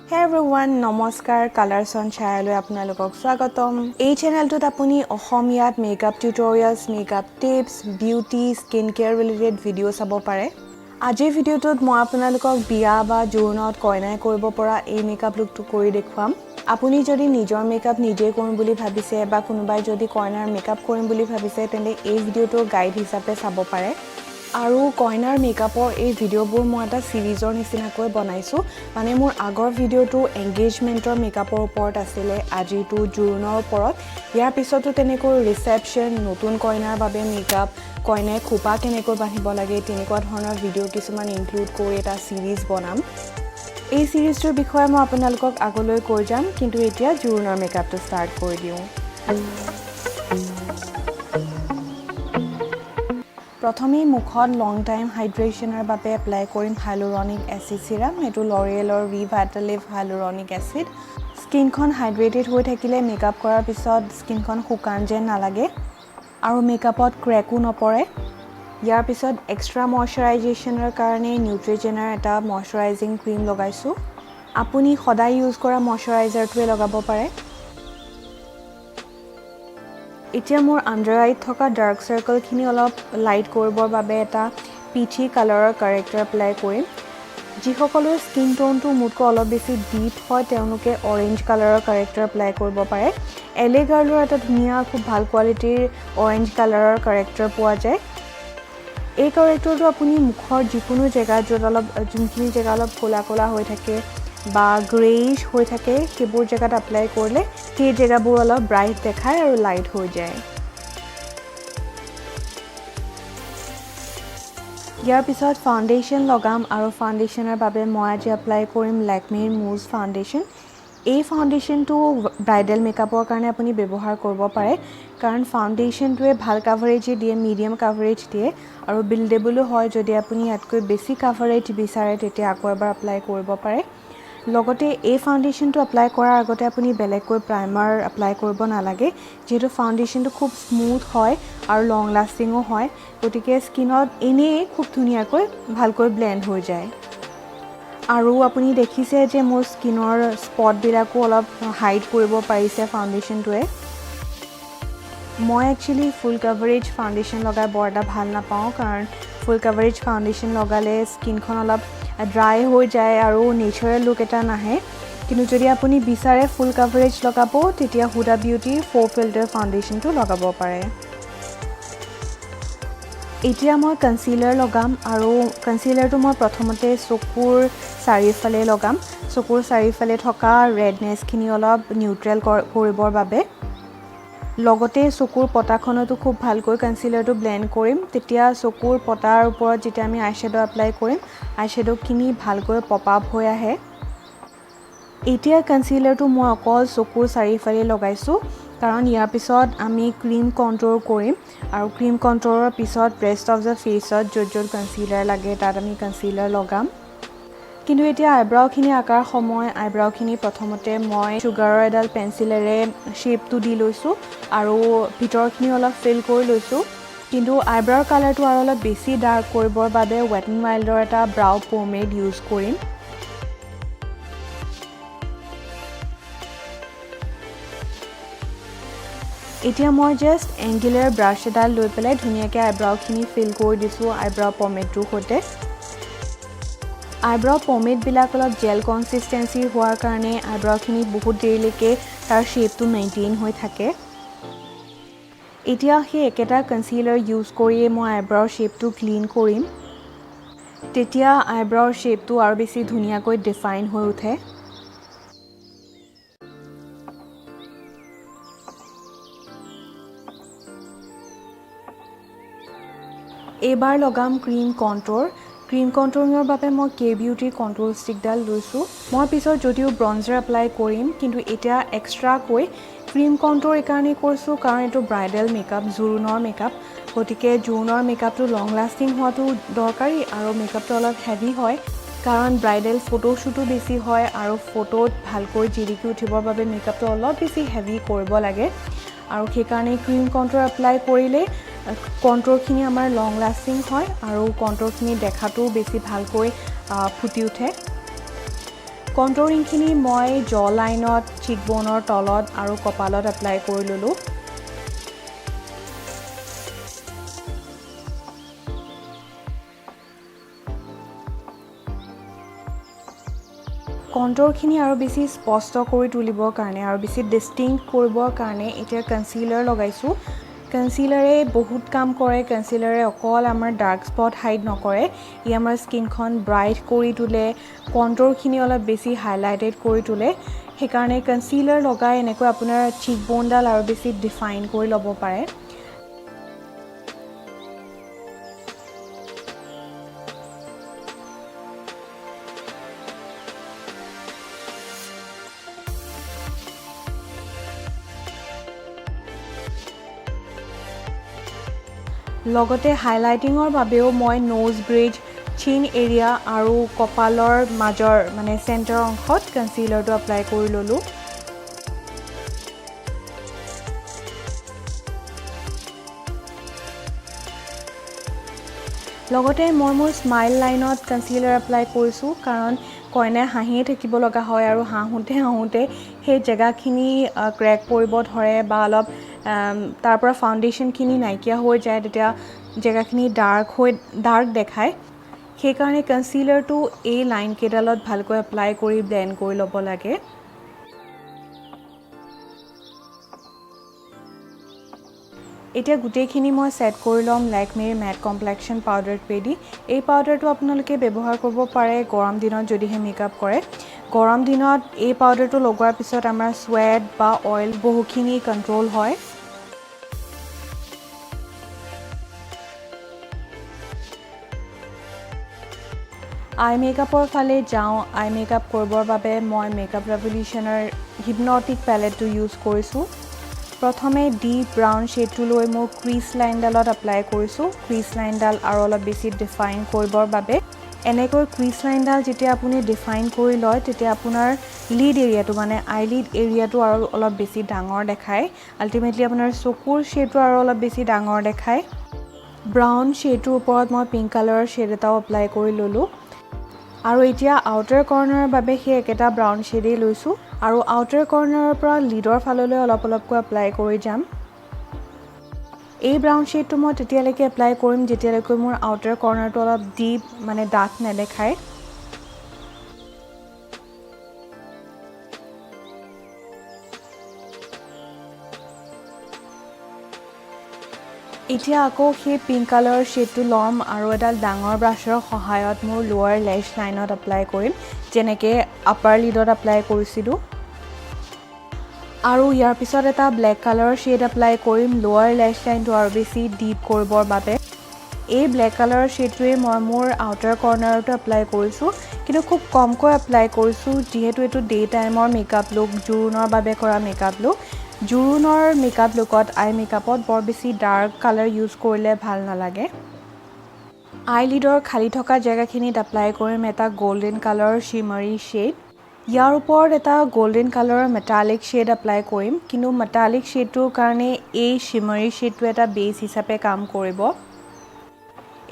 Hey everyone, নমস্কাৰ colours on চায়ালৈ আপোনালোকক স্বাগতম। এই চেনেলটোত আপুনি অসমীয়াত makeup tutorials, makeup tips, beauty, skin care related video' চাব পাৰে। আজিৰ ভিডিঅ'টোত মই আপোনালোকক বিয়া বা জোৰোণত কইনাই কৰিব পৰা এই মেকআপ লুকটো কৰি দেখুৱাম। আপুনি যদি নিজৰ মেকআপ নিজে কৰিম বুলি ভাবিছে বা কোনোবাই যদি কইনাৰ মেকআপ কৰিম বুলি ভাবিছে তেন্তে এই ভিডিঅ'টো গাইড হিচাপে চাব পাৰে। আৰু কইনাৰ মেকআপৰ এই ভিডিঅ'বোৰ মই এটা সিৰিজৰ নিচিনাকৈ বনাইছোঁ। মানে মোৰ আগৰ ভিডিঅ'টো এংগেজমেণ্টৰ মেকআপৰ ওপৰত আছিলে, আজিটো জোৰোণৰ ওপৰত। ইয়াৰ পিছতো তেনেকৈ ৰিচেপশ্যন, নতুন কইনাৰ বাবে মেকআপ, কইনাই খোপা কেনেকৈ বান্ধিব লাগে তেনেকুৱা ধৰণৰ ভিডিঅ' কিছুমান ইনক্লুড কৰি এটা সিৰিজ বনাম। এই সিৰিজটোৰ বিষয়ে মই আপোনালোকক আগলৈ কৈ যাম, কিন্তু এতিয়া জোৰোণৰ মেকআপটো ষ্টাৰ্ট কৰি দিওঁ। প্ৰথমেই মুখত লং টাইম হাইড্ৰেশ্যনৰ বাবে এপ্লাই কৰিম হাইলুৰনিক এচিড চিৰাম। এইটো লৰিয়েলৰ ৰিভাইটেলিভ হাইলুৰনিক এচিড। স্কিনখন হাইড্ৰেটেড হৈ থাকিলে মেকআপ কৰাৰ পিছত স্কিনখন শুকান যেন নালাগে আৰু মেকআপত ক্ৰেকো নপৰে। ইয়াৰ পিছত এক্সট্ৰা মইশ্চাৰাইজেশ্যনৰ কাৰণে নিউট্ৰিজেনাৰ এটা মইশ্চাৰাইজিং ক্ৰীম লগাইছোঁ। আপুনি সদায় ইউজ কৰা মইশ্চাৰাইজাৰটোৱে লগাব পাৰে। এতিয়া মোৰ আণ্ডাৰ আইত থকা ডাৰ্ক চাৰ্কলখিনি অলপ লাইট কৰিবৰ বাবে এটা পিচি কালাৰৰ কাৰেক্টাৰ এপ্লাই কৰিম। যিসকলৰ স্কিন টোনটো মোতকৈ অলপ বেছি ডিপ হয় তেওঁলোকে অৰেঞ্জ কালাৰৰ কাৰেক্টাৰ এপ্লাই কৰিব পাৰে। LA গাৰ্লৰ এটা ধুনীয়া খুব ভাল কোৱালিটিৰ অৰেঞ্জ কালাৰৰ কাৰেক্টাৰ পোৱা যায়। এই কাৰেক্টাৰটো আপুনি মুখৰ যিকোনো জেগাত যোনখিনি জেগা অলপ ক'লা ক'লা হৈ থাকে বা গ্ৰেইছ হৈ থাকে সেইবোৰ জেগাত এপ্লাই কৰিলে সেই জেগাবোৰ অলপ ব্ৰাইট দেখায় আৰু লাইট হৈ যায়। ইয়াৰ পিছত ফাউণ্ডেশ্যন লগাম আৰু ফাউণ্ডেশ্যনৰ বাবে মই আজি এপ্লাই কৰিম লেকমিৰ মুজ ফাউণ্ডেশ্যন। এই ফাউণ্ডেশ্যনটো ব্ৰাইডেল মেকআপৰ কাৰণে আপুনি ব্যৱহাৰ কৰিব পাৰে, কাৰণ ফাউণ্ডেশ্যনটোৱে ভাল কাভাৰেজ দিয়ে, মিডিয়াম কাভাৰেজ দিয়ে আৰু বিল্ডেবলো হয়। যদি আপুনি ইয়াতকৈ বেছি কাভাৰেজ বিচাৰে তেতিয়া আকৌ এবাৰ এপ্লাই কৰিব পাৰে। লগতে এই ফাউণ্ডেশ্যনটো এপ্লাই কৰাৰ আগতে আপুনি বেলেগকৈ প্ৰাইমাৰ এপ্লাই কৰিব নালাগে, যিহেতু ফাউণ্ডেশ্যনটো খুব স্মুথ হয় আৰু লং লাষ্টিঙো হয়, গতিকে স্কিনত এনেই খুব ধুনীয়াকৈ ভালকৈ ব্লেণ্ড হৈ যায়। আৰু আপুনি দেখিছে যে মোৰ স্কিনৰ স্পটবিলাকো অলপ হাইড কৰিব পাৰিছে ফাউণ্ডেশ্যনটোৱে। মই একচুৱেলি ফুল কাভাৰেজ ফাউণ্ডেশ্যন লগাই বৰ এটা ভাল নাপাওঁ, কাৰণ ফুল কাভাৰেজ ফাউণ্ডেশ্যন লগালে স্কিনখন অলপ ড্ৰাই হৈ যায় আৰু নেচাৰেল লুক এটা নাহে। কিন্তু যদি আপুনি বিচাৰে ফুল কাভাৰেজ লগাব তেতিয়া হুডা বিউটিৰ 4 ফিল্টাৰ ফাউণ্ডেশ্যনটো লগাব পাৰে। এতিয়া মই কনচিলাৰ লগাম আৰু কনচিলাৰটো মই প্ৰথমতে চকুৰ চাৰিওফালে লগাম। চকুৰ চাৰিওফালে থকা ৰেডনেছখিনি অলপ নিউট্ৰেল কৰিবৰ বাবে। লগতে চকুৰ পতাখনতো খুব ভালকৈ কনচিলাৰটো ব্লেণ্ড কৰিম। তেতিয়া চকুৰ পতাৰ ওপৰত যেতিয়া আমি আইশ্বেড' এপ্লাই কৰিম আইশ্বেড'খিনি ভালকৈ পপ আপ হৈ আহে। এতিয়া কনচিলাৰটো মই অকল চকুৰ চাৰিওফালে লগাইছোঁ, কাৰণ ইয়াৰ পিছত আমি ক্ৰীম কণ্ট'ৰ কৰিম আৰু ক্ৰীম কণ্ট'ৰৰ পিছত ৰেষ্ট অফ দ্য ফেচত য'ত য'ত কনচিলাৰ লাগে তাত আমি কনচিলাৰ লগাম। কিন্তু এতিয়া আইব্ৰাউখিনি আঁকাৰ সময়। আইব্ৰাউখিনি প্ৰথমতে মই চুগাৰৰ এডাল পেঞ্চিলেৰে শ্বেপটো দি লৈছোঁ আৰু ভিতৰখিনি অলপ ফিল কৰি লৈছোঁ। কিন্তু আইব্ৰাউৰ কালাৰটো আৰু অলপ বেছি ডাৰ্ক কৰিবৰ বাবে ৱেট এণ্ড ৱাইল্ডৰ এটা ব্ৰাউ পমেড ইউজ কৰিম। এতিয়া মই জাষ্ট এংগুলাৰ ব্ৰাছ এডাল লৈ পেলাই ধুনীয়াকৈ আইব্ৰাউখিনি ফিল কৰি দিছোঁ আইব্ৰাউ পমেডটোৰ সৈতে। আইব্ৰাউ পমেডবিলাক অলপ জেল কনচিষ্টেঞ্চি হোৱাৰ কাৰণে আইব্ৰাউখিনি বহুত দেৰিলৈকে তাৰ শ্বেপটো মেইনটেইন হৈ থাকে। এতিয়া সেই একেটা কনচিলাৰ ইউজ কৰিয়ে মই আইব্ৰাউৰ শ্বেপটো ক্লিন কৰিম। তেতিয়া আইব্ৰাউৰ শ্বেপটো আৰু বেছি ধুনীয়াকৈ ডিফাইন হৈ উঠে। এইবাৰ লগাম ক্ৰীম কণ্ট'ৰ। ক্ৰীম কণ্ট'ৰিঙৰ বাবে মই কে বিউটিৰ কণ্ট'ৰ ষ্টিকডাল লৈছোঁ। মই পিছত যদিও ব্ৰঞ্জাৰ এপ্লাই কৰিম, কিন্তু এতিয়া এক্সট্ৰাকৈ ক্ৰীম কণ্ট'ৰ এইকাৰণেই কৰিছোঁ কাৰণ এইটো ব্ৰাইডেল মেকআপ, জোৰোণৰ মেকআপ। গতিকে জোৰোণৰ মেকআপটো লং লাষ্টিং হোৱাটো দৰকাৰী আৰু মেকআপটো অলপ হেভি হয়, কাৰণ ব্ৰাইডেল ফটোশ্বুটো বেছি হয় আৰু ফটোত ভালকৈ জিলিকি উঠিবৰ বাবে মেকআপটো অলপ বেছি হেভি কৰিব লাগে। আৰু সেইকাৰণে ক্ৰীম কণ্ট'ৰ এপ্লাই কৰিলে কণ্ট'ৰখিনি আমাৰ লং লাষ্টিং হয় আৰু কণ্ট'ৰখিনি দেখাটো বেছি ভালকৈ ফুটি উঠে। কণ্ট্ৰৰিংখিনি মই জ লাইনত, চিকবনৰ তলত আৰু কপালত এপ্লাই কৰি ল'লোঁ। কণ্ট্ৰৰখিনি আৰু বেছি স্পষ্ট কৰি তুলিবৰ কাৰণে আৰু বেছি ডিষ্টিংক্ট কৰিবৰ কাৰণে এতিয়া কনচিলাৰ লগাইছোঁ। কনচিলাৰে বহুত কাম কৰে। কনচিলাৰে অকল আমাৰ ডাৰ্ক স্পট হাইড নকৰে, ই আমাৰ স্কিনখন ব্ৰাইট কৰি তোলে, কণ্ট্ৰৰখিনি অলপ বেছি হাইলাইটেড কৰি তোলে। সেইকাৰণে কনচিলাৰ লগাই এনেকৈ আপোনাৰ চিকবনডাল আৰু বেছি ডিফাইন কৰি ল'ব পাৰে। লগতে হাইলাইটিঙৰ বাবেও মই নোজ ব্ৰিজ, চিন এৰিয়া আৰু কপালৰ মাজৰ মানে চেণ্টাৰ অংশত কনচিলাৰটো এপ্লাই কৰি ল'লোঁ। লগতে মই মোৰ স্মাইল লাইনত কনচিলাৰ এপ্লাই কৰিছোঁ, কাৰণ কইনাই হাঁহিয়ে থাকিব লগা হয় আৰু হাঁহোতে সেই জেগাখিনি ক্ৰেক পৰিব ধৰে বা অলপ তাৰ পৰা ফাউণ্ডেশ্যনখিনি নাইকিয়া হৈ যায়, তেতিয়া জেগাখিনি ডাৰ্ক দেখায়। সেইকাৰণে কনচিলাৰটো এই লাইন কেইডালত ভালকৈ এপ্লাই কৰি ব্লেণ্ড কৰি ল'ব লাগে। এতিয়া গোটেইখিনি মই ছেট কৰি ল'ম লেকমিৰ মেট কমপ্লেক্সন পাউডাৰটোৱেদি। এই পাউডাৰটো আপোনালোকে ব্যৱহাৰ কৰিব পাৰে গৰম দিনত যদিহে মেকআপ কৰে। গৰম দিনত এই পাউডাৰটো লগোৱাৰ পিছত আমাৰ স্ৱেট বা অইল বহুখিনি কণ্ট্ৰল হয়। আই মেকআপৰ ফালে যাওঁ। আই মেকআপ কৰিবৰ বাবে মই মেকআপ ৰেভলিউশ্যনৰ হিপনটিক পেলেটটো ইউজ কৰিছোঁ। প্ৰথমে ডিপ ব্ৰাউন শ্বেডটো লৈ মোৰ ক্ৰিজ লাইনডালত এপ্লাই কৰিছোঁ। ক্ৰিজ লাইনডাল আৰু অলপ বেছি ডিফাইন কৰিবৰ বাবে। এনেকৈ ক্ৰিজ লাইনডাল যেতিয়া আপুনি ডিফাইন কৰি লয়, তেতিয়া আপোনাৰ লিড এৰিয়াটো মানে আইলিড এৰিয়াটো আৰু অলপ বেছি ডাঙৰ দেখায়। আল্টিমেটলি আপোনাৰ চকুৰ শ্বেডটো আৰু অলপ বেছি ডাঙৰ দেখায়। ব্ৰাউন শ্বেডটোৰ ওপৰত মই পিংক কালাৰৰ শ্বেড এটাও এপ্লাই কৰি ল'লোঁ। আৰু এতিয়া আউটাৰ কৰ্নাৰৰ বাবে সেই একেটা ব্ৰাউন শ্বেডেই লৈছোঁ আৰু আউটাৰ কৰ্নাৰৰ পৰা লিডৰ ফাললৈ অলপকৈ এপ্লাই কৰি যাম। এই ব্ৰাউন শ্বেডটো মই তেতিয়ালৈকে এপ্লাই কৰিম যেতিয়ালৈকে মোৰ আউটাৰ কৰ্নাৰটো অলপ ডিপ মানে ডাঠ নেদেখায়। এতিয়া আকৌ সেই পিংক কালাৰৰ শ্বেডটো ল'ম আৰু এডাল ডাঙৰ ব্ৰাছৰ সহায়ত মোৰ লোৱাৰ লেছ লাইনত এপ্লাই কৰিম, যেনেকৈ আপাৰ লিডত এপ্লাই কৰিছিলোঁ। আৰু ইয়াৰ পিছত এটা ব্লেক কালাৰৰ শ্বেড এপ্লাই কৰিম লোৱাৰ লেছ লাইনটো আৰু বেছি ডিপ কৰিবৰ বাবে। এই ব্লেক কালাৰৰ শ্বেডটোৱে মই মোৰ আউটাৰ কৰ্নাৰতো এপ্লাই কৰিছোঁ, কিন্তু খুব কমকৈ এপ্লাই কৰিছোঁ যিহেতু এইটো ডে টাইমৰ মেকআপ লুক, জোৰোণৰ বাবে কৰা মেকআপ লুক। জোৰোণৰ মেকআপ লুকত আই মেকআপত বৰ বেছি ডাৰ্ক কালাৰ ইউজ কৰিলে ভাল নালাগে। আই লিডৰ খালী থকা জেগাখিনিত এপ্লাই কৰিম এটা গল্ডেন কালাৰৰ শিমাৰী শ্বেড। ইয়াৰ ওপৰত এটা গল্ডেন কালাৰৰ মেটালিক শ্বেড এপ্লাই কৰিম, কিন্তু মেটালিক শ্বেডটোৰ কাৰণে এই শিমাৰী শ্বেডটো এটা বেছ হিচাপে কাম কৰিব।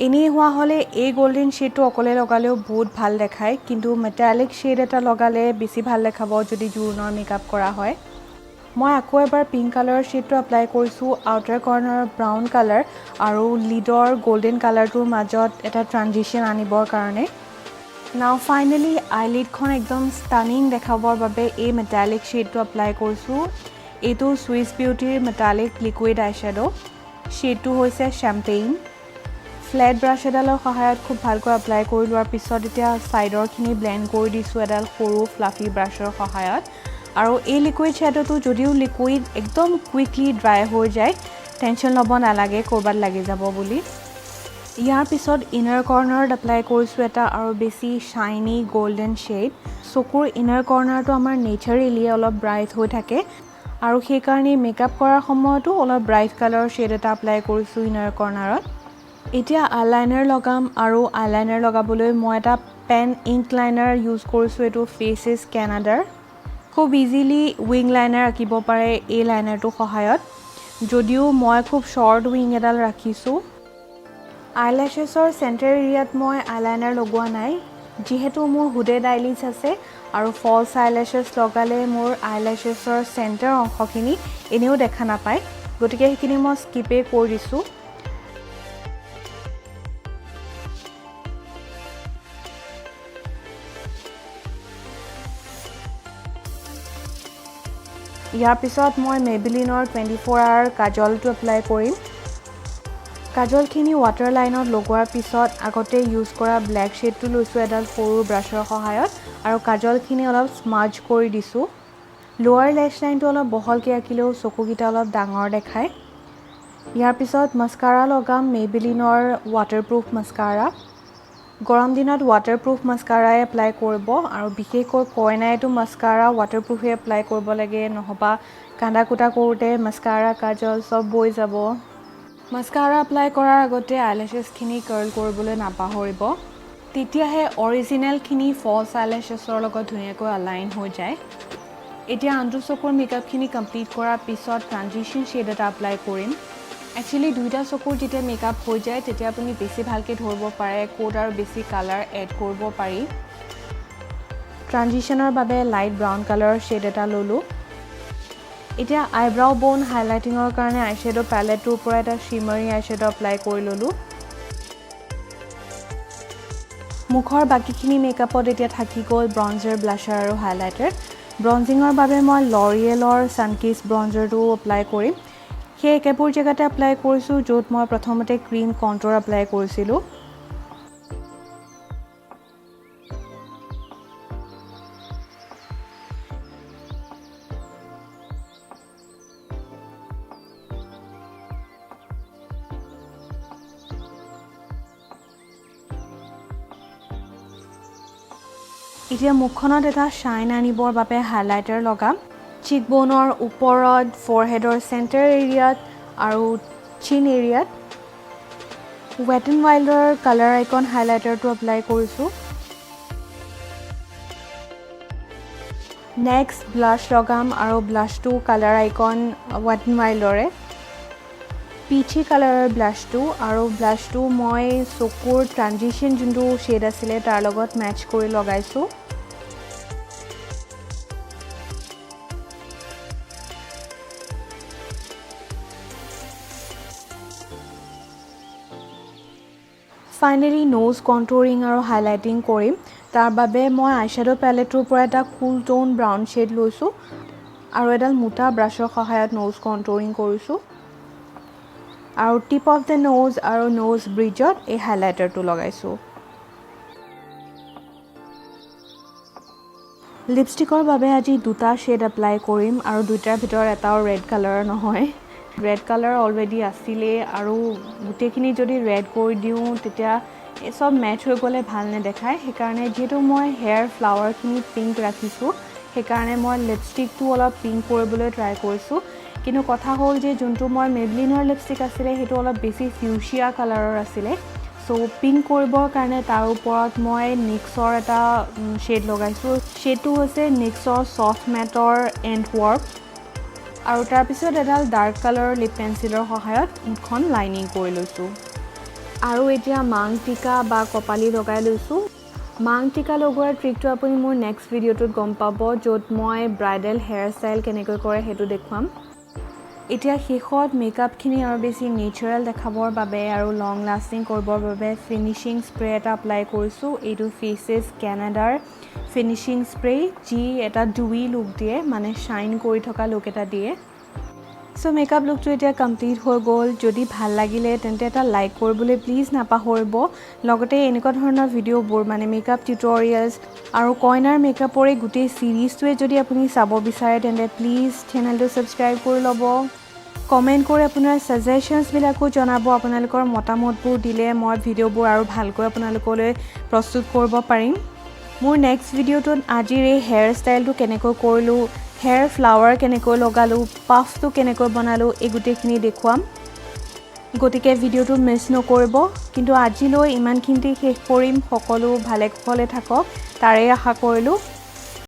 এনেই হোৱা হ'লে এই গল্ডেন শ্বেডটো অকলে লগালেও বহুত ভাল দেখায়, কিন্তু মেটালিক শ্বেড এটা লগালে বেছি ভাল দেখাব যদি জোৰোণৰ মেকআপ কৰা হয়। মই আকৌ এবাৰ পিংক কালাৰৰ শ্বেডটো এপ্লাই কৰিছোঁ আউটাৰ কৰ্নাৰৰ ব্ৰাউন কালাৰ আৰু লিডৰ গল্ডেন কালাৰটোৰ মাজত এটা ট্ৰানজিশ্যন আনিবৰ কাৰণে। নাও ফাইনেলি আইলিডখন একদম ষ্টানিং দেখাবৰ বাবে এই মেটালিক শ্বেডটো এপ্লাই কৰিছোঁ। এইটো চুইছ বিউটিৰ মেটালিক লিকুইড আই শ্বেডো। শ্বেডটো হৈছে শ্বেম্পেইন। ফ্লেট ব্ৰাছ এডালৰ সহায়ত খুব ভালকৈ এপ্লাই কৰি লোৱাৰ পিছত এতিয়া ছাইডৰখিনি ব্লেণ্ড কৰি দিছোঁ এডাল সৰু ফ্লাফি ব্ৰাছৰ সহায়ত। আৰু এই লিকুইড শ্বেডোটো যদিও লিকুইড একদম কুইকলি ড্ৰাই হৈ যায়, টেনশ্যন ল'ব নালাগে ক'ৰবাত লাগি যাব বুলি। ইয়াৰ পিছত ইনাৰ কৰ্নাৰত এপ্লাই কৰিছোঁ এটা আৰু বেছি শ্বাইনি গল্ডেন শ্বেড। চকুৰ ইনাৰ কৰ্নাৰটো আমাৰ নেচাৰেলি অলপ ব্ৰাইট হৈ থাকে আৰু সেইকাৰণে মেকআপ কৰাৰ সময়তো অলপ ব্ৰাইট কালাৰৰ শ্বেড এটা এপ্লাই কৰিছোঁ ইনাৰ কৰ্নাৰত। এতিয়া আইলাইনাৰ লগাম আৰু আইলাইনাৰ লগাবলৈ মই এটা পেন ইংক লাইনাৰ ইউজ কৰিছোঁ, এইটো ফেচেছ কেনাডাৰ। খুব ইজিলি উইং লাইনাৰ আঁকিব পাৰে এই লাইনাৰটোৰ সহায়ত, যদিও মই খুব শ্বৰ্ট উইং এডাল ৰাখিছোঁ। আইলেছেছৰ চেণ্টাৰ এৰিয়াত মই আইলাইনাৰ লগোৱা নাই, যিহেতু মোৰ হুডেড আইলিডছ আছে আৰু ফলছ আইলেছেছ লগালে মোৰ আইলেছেছৰ চেণ্টাৰ অংশখিনি এনেও দেখা নাপায় গতিকে সেইখিনি মই স্কিপে কৰি দিছোঁ ইয়াৰ পিছত মই মেবেলিনৰ 24 আৱাৰ কাজলটো এপ্লাই কৰিম কাজলখিনি ৱাটাৰ লাইনত লগোৱাৰ পিছত আগতে ইউজ কৰা ব্লেক শ্বেডটো লৈছোঁ এডাল সৰু ব্ৰাছৰ সহায়ত আৰু কাজলখিনি অলপ স্মাজ কৰি দিছোঁ লোৱাৰ লেছ লাইনটো অলপ বহলকৈ আঁকিলেও চকুকেইটা অলপ ডাঙৰ দেখায় ইয়াৰ পিছত মাস্কাৰা লগাম মেবেলিনৰ ৱাটাৰপ্ৰুফ মাস্কাৰা গৰম দিনত ৱাটাৰপ্ৰুফ মাস্কাৰাই এপ্লাই কৰিব আৰু বিশেষকৈ কইনাইটো মাস্কাৰা ৱাটাৰপ্ৰুফে এপ্লাই কৰিব লাগে নহবা কান্দা কুটা কৰোঁতে মাস্কাৰা কাজল সব বৈ যাব মাস্কাৰা এপ্লাই কৰাৰ আগতে আইলেছেছখিনি কাৰ্ল কৰিবলৈ নাপাহৰিব তেতিয়াহে অৰিজিনেলখিনি ফলছ আইলেছেছৰ লগত ধুনীয়াকৈ আলাইন হৈ যায় এতিয়া আনটো চকুৰ মেকআপখিনি কমপ্লিট কৰাৰ পিছত ট্ৰানজিশ্যন শ্বেড এটা এপ্লাই কৰিম একচুৱেলি দুইটা চকুৰ যেতিয়া মেকআপ হৈ যায় তেতিয়া আপুনি বেছি ভালকৈ ধৰিব পাৰে ক'ত আৰু বেছি কালাৰ এড কৰিব পাৰি ট্ৰানজিশ্যনৰ বাবে লাইট ব্ৰাউন কালাৰৰ শ্বেড এটা ল'লোঁ এতিয়া আইব্ৰাও বোন হাইলাইটিঙৰ কাৰণে আইশ্বেডো পেলেটটোৰ পৰা এটা শিমাৰী আইশ্বেডো এপ্লাই কৰি ল'লোঁ মুখৰ বাকীখিনি মেকআপত এতিয়া থাকি গ'ল ব্ৰঞ্জাৰ ব্লাছাৰ আৰু হাইলাইটাৰ ব্ৰঞ্জিঙৰ বাবে মই লৰিয়েলৰ ছানকিছ ব্ৰঞ্জাৰটো এপ্লাই কৰিম সেই একেবোৰ জেগাতে এপ্লাই কৰিছোঁ য'ত মই প্ৰথমতে ক্ৰীম কণ্ট্ৰ'ৰ এপ্লাই কৰিছিলোঁ এতিয়া মুখখনত এটা শ্বাইন আনিবৰ বাবে হাইলাইটাৰ লগাম চিকবোনৰ ওপৰত ফৰহেডৰ চেণ্টাৰ এৰিয়াত আৰু চিন এৰিয়াত ৱেট এণ্ড ৱাইল্ডৰ কালাৰ আইকন হাইলাইটাৰটো এপ্লাই কৰিছোঁ নেক্সট ব্লাছ লগাম আৰু ব্লাছটো কালাৰ আইকন ৱেট এণ্ড ৱাইল্ডৰে পিচি কালাৰৰ ব্লাছটো আৰু ব্লাছটো মই চকুৰ ট্ৰানজিশ্যন যোনটো শ্বেড আছিলে তাৰ লগত মেটচ কৰি লগাইছোঁ ফাইনেলি নোজ কণ্ট্ৰ'ৰিং আৰু হাইলাইটিং কৰিম তাৰ বাবে মই আইশ্বেডো পেলেটটোৰ পৰা এটা কুল টোন ব্ৰাউন শ্বেড লৈছোঁ আৰু এডাল মোটা ব্ৰাছৰ সহায়ত নোজ কণ্ট্ৰ'ৰিং কৰিছোঁ আৰু টিপ অফ দ্য নোজ আৰু নোজ ব্ৰিজত এই হাইলাইটাৰটো লগাইছোঁ লিপষ্টিকৰ বাবে আজি দুটা শ্বেড এপ্লাই কৰিম আৰু দুটাৰ ভিতৰত এটাও ৰেড কালাৰৰ নহয় ৰেড কালাৰ অলৰেডি আছিলে আৰু গোটেইখিনি যদি ৰেড কৰি দিওঁ তেতিয়া এই চব মেটচ হৈ গ'লে ভাল নেদেখায় সেইকাৰণে যিহেতু মই হেয়াৰ ফ্লাৱাৰখিনি পিংক ৰাখিছোঁ সেইকাৰণে মই লিপষ্টিকটো অলপ পিংক কৰিবলৈ ট্ৰাই কৰিছোঁ কিন্তু কথা হ'ল যে যোনটো মই মেবলিনৰ লিপষ্টিক আছিলে সেইটো অলপ বেছি ফিউচিয়া কালাৰৰ আছিলে চ' পিংক কৰিবৰ কাৰণে তাৰ ওপৰত মই নিক্সৰ এটা শ্বেড লগাইছোঁ শ্বেডটো হৈছে নিক্সৰ ছফ্ট মেটৰ এণ্ড ৱৰ্ক আৰু তাৰপিছত এডাল ডাৰ্ক কালাৰৰ লিপ পেঞ্চিলৰ সহায়ত মুখখন লাইনিং কৰি লৈছোঁ আৰু এতিয়া মাং টিকা বা কপালি লগাই লৈছোঁ মাং টিকা লগোৱাৰ ট্ৰিকটো আপুনি মোৰ নেক্সট ভিডিঅ'টোত গম পাব য'ত মই ব্ৰাইডেল হেয়াৰ ষ্টাইল কেনেকৈ কৰে সেইটো দেখুৱাম এতিয়া শেষত মেকআপখিনি আৰু বেছি নেচাৰেল দেখাবৰ বাবে আৰু লং লাষ্টিং কৰিবৰ বাবে ফিনিচিং স্প্ৰে এটা এপ্লাই কৰিছোঁ এইটো ফেচেছ কেনাডাৰ ফিনিচিং স্প্ৰে যি এটা ডুই লুক দিয়ে মানে শ্বাইন কৰি থকা লুক এটা দিয়ে চ' মেকআপ লুকটো এতিয়া কমপ্লিট হৈ গ'ল যদি ভাল লাগিলে তেন্তে এটা লাইক কৰিবলৈ প্লিজ নাপাহৰিব লগতে এনেকুৱা ধৰণৰ ভিডিঅ'বোৰ মানে মেকআপ টিউটৰিয়েলছ আৰু কইনাৰ মেকআপৰ এই গোটেই ছিৰিজটোৱে যদি আপুনি চাব বিচাৰে তেন্তে প্লিজ চেনেলটো ছাবস্ক্ৰাইব কৰি ল'ব কমেণ্ট কৰি আপোনাৰ ছাজেশ্যনছবিলাকো জনাব আপোনালোকৰ মতামতবোৰ দিলে মই ভিডিঅ'বোৰ আৰু ভালকৈ আপোনালোকলৈ প্ৰস্তুত কৰিব পাৰিম মোৰ নেক্সট ভিডিঅ'টোত আজিৰ এই হেয়াৰ ষ্টাইলটো কেনেকৈ কৰিলোঁ হেয়াৰ ফ্লাৱাৰ কেনেকৈ লগালোঁ পাফটো কেনেকৈ বনালোঁ এই গোটেইখিনি দেখুৱাম গতিকে ভিডিঅ'টো মিছ নকৰিব কিন্তু আজিলৈ ইমানখিনিতে শেষ কৰিম সকলো ভালে কুশলে থাকক তাৰে আশা কৰিলোঁ